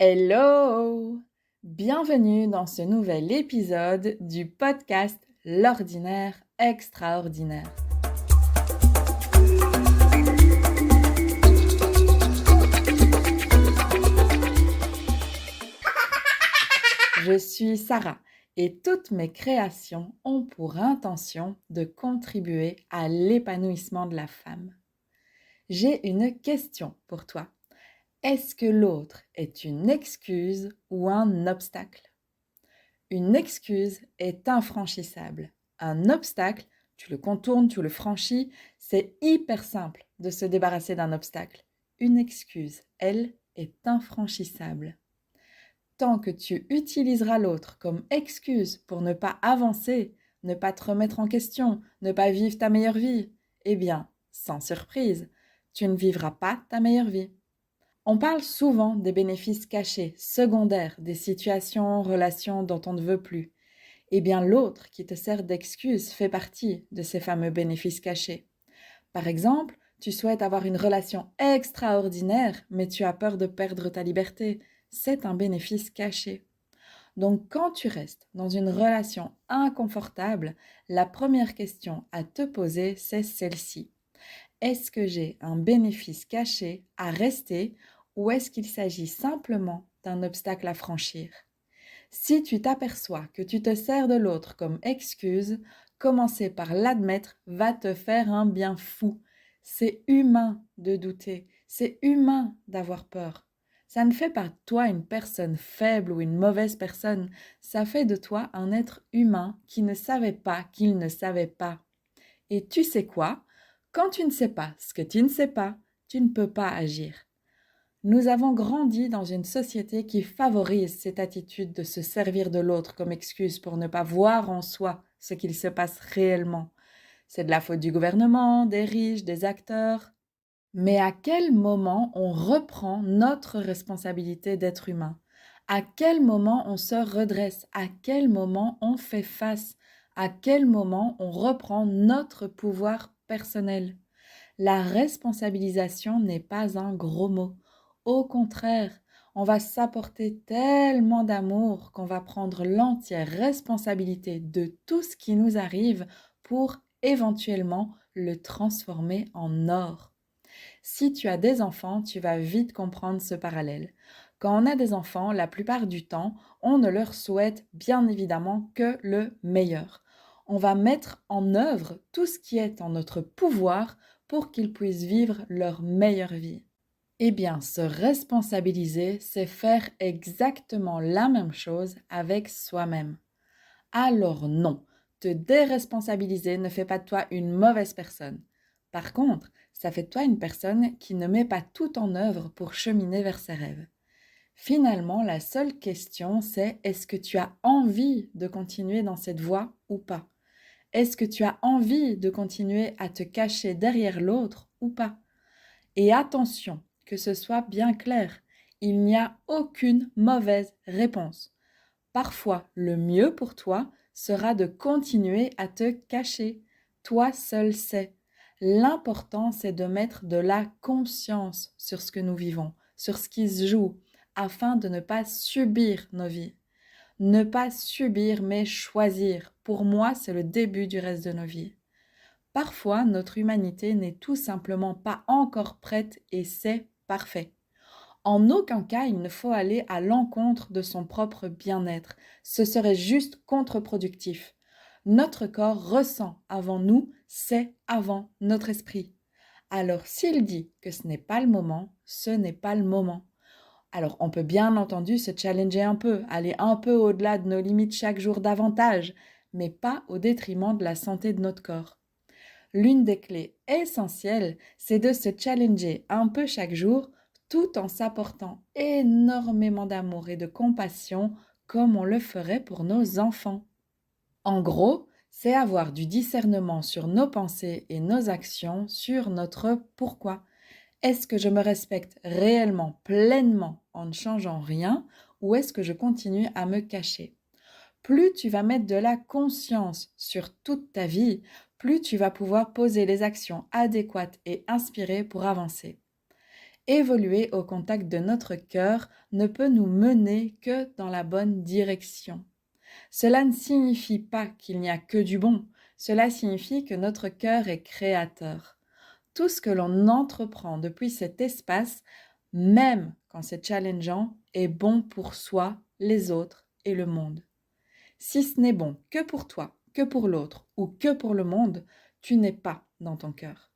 Hello! Bienvenue dans ce nouvel épisode du podcast L'ordinaire extraordinaire. Je suis Sarah et toutes mes créations ont pour intention de contribuer à l'épanouissement de la femme. J'ai une question pour toi. Est-ce que l'autre est une excuse ou un obstacle? Une excuse est infranchissable. Un obstacle, tu le contournes, tu le franchis, c'est hyper simple de se débarrasser d'un obstacle. Une excuse, elle, est infranchissable. Tant que tu utiliseras l'autre comme excuse pour ne pas avancer, ne pas te remettre en question, ne pas vivre ta meilleure vie, eh bien, sans surprise, tu ne vivras pas ta meilleure vie. On parle souvent des bénéfices cachés, secondaires, des situations, relations dont on ne veut plus. Eh bien, l'autre qui te sert d'excuse fait partie de ces fameux bénéfices cachés. Par exemple, tu souhaites avoir une relation extraordinaire, mais tu as peur de perdre ta liberté. C'est un bénéfice caché. Donc, quand tu restes dans une relation inconfortable, la première question à te poser, c'est celle-ci. Est-ce que j'ai un bénéfice caché à rester ou est-ce qu'il s'agit simplement d'un obstacle à franchir? Si tu t'aperçois que tu te sers de l'autre comme excuse, commencer par l'admettre va te faire un bien fou. C'est humain de douter, c'est humain d'avoir peur. Ça ne fait pas de toi une personne faible ou une mauvaise personne, ça fait de toi un être humain qui ne savait pas qu'il ne savait pas. Et tu sais quoi? Quand tu ne sais pas ce que tu ne sais pas, tu ne peux pas agir. Nous avons grandi dans une société qui favorise cette attitude de se servir de l'autre comme excuse pour ne pas voir en soi ce qu'il se passe réellement. C'est de la faute du gouvernement, des riches, des acteurs. Mais à quel moment on reprend notre responsabilité d'être humain? À quel moment on se redresse? À quel moment on fait face? À quel moment on reprend notre pouvoir personnel? La responsabilisation n'est pas un gros mot. Au contraire, on va s'apporter tellement d'amour qu'on va prendre l'entière responsabilité de tout ce qui nous arrive pour éventuellement le transformer en or. Si tu as des enfants, tu vas vite comprendre ce parallèle. Quand on a des enfants, la plupart du temps, on ne leur souhaite bien évidemment que le meilleur. On va mettre en œuvre tout ce qui est en notre pouvoir pour qu'ils puissent vivre leur meilleure vie. Eh bien, se responsabiliser, c'est faire exactement la même chose avec soi-même. Alors non, te déresponsabiliser ne fait pas de toi une mauvaise personne. Par contre, ça fait de toi une personne qui ne met pas tout en œuvre pour cheminer vers ses rêves. Finalement, la seule question, c'est est-ce que tu as envie de continuer dans cette voie ou pas? Est-ce que tu as envie de continuer à te cacher derrière l'autre ou pas? Et attention, que ce soit bien clair, il n'y a aucune mauvaise réponse. Parfois, le mieux pour toi sera de continuer à te cacher. Toi seul sais. L'important, c'est de mettre de la conscience sur ce que nous vivons, sur ce qui se joue, afin de ne pas subir nos vies. Ne pas subir, mais choisir. Pour moi, c'est le début du reste de nos vies. Parfois, notre humanité n'est tout simplement pas encore prête et c'est parfait. En aucun cas, il ne faut aller à l'encontre de son propre bien-être. Ce serait juste contre-productif. Notre corps ressent avant nous, c'est avant notre esprit. Alors s'il dit que ce n'est pas le moment, ce n'est pas le moment. Alors on peut bien entendu se challenger un peu, aller un peu au-delà de nos limites chaque jour davantage, mais pas au détriment de la santé de notre corps. L'une des clés essentielles, c'est de se challenger un peu chaque jour tout en s'apportant énormément d'amour et de compassion comme on le ferait pour nos enfants. En gros, c'est avoir du discernement sur nos pensées et nos actions, sur notre pourquoi. Est-ce que je me respecte réellement, pleinement, en ne changeant rien, ou est-ce que je continue à me cacher? Plus tu vas mettre de la conscience sur toute ta vie, plus tu vas pouvoir poser les actions adéquates et inspirées pour avancer. Évoluer au contact de notre cœur ne peut nous mener que dans la bonne direction. Cela ne signifie pas qu'il n'y a que du bon, cela signifie que notre cœur est créateur. Tout ce que l'on entreprend depuis cet espace, même quand c'est challengeant, est bon pour soi, les autres et le monde. Si ce n'est bon que pour toi, que pour l'autre ou que pour le monde, tu n'es pas dans ton cœur.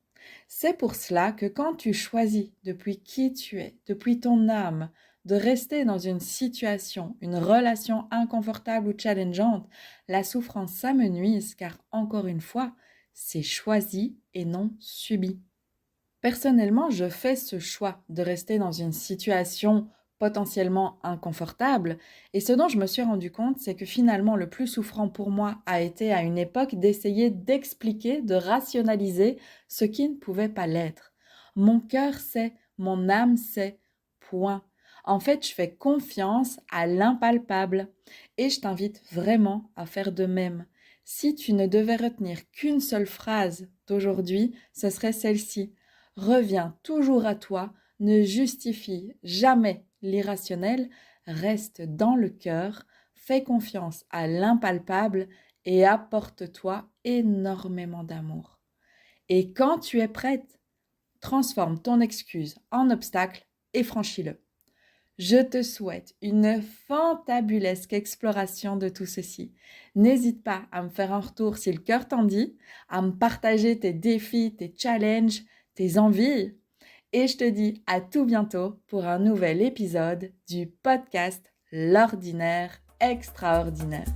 C'est pour cela que quand tu choisis depuis qui tu es, depuis ton âme, de rester dans une situation, une relation inconfortable ou challengeante, la souffrance s'amenuise car, encore une fois, c'est choisi et non subi. Personnellement, je fais ce choix de rester dans une situation potentiellement inconfortable et ce dont je me suis rendu compte, c'est que finalement le plus souffrant pour moi a été à une époque d'essayer d'expliquer, de rationaliser ce qui ne pouvait pas l'être. Mon cœur sait, mon âme sait, point. En fait, je fais confiance à l'impalpable et je t'invite vraiment à faire de même. Si tu ne devais retenir qu'une seule phrase d'aujourd'hui, ce serait celle-ci. Reviens toujours à toi, ne justifie jamais l'irrationnel, reste dans le cœur, fais confiance à l'impalpable et apporte-toi énormément d'amour. Et quand tu es prête, transforme ton excuse en obstacle et franchis-le. Je te souhaite une fantabulesque exploration de tout ceci. N'hésite pas à me faire un retour si le cœur t'en dit, à me partager tes défis, tes challenges, tes envies. Et je te dis à tout bientôt pour un nouvel épisode du podcast L'ordinaire extraordinaire.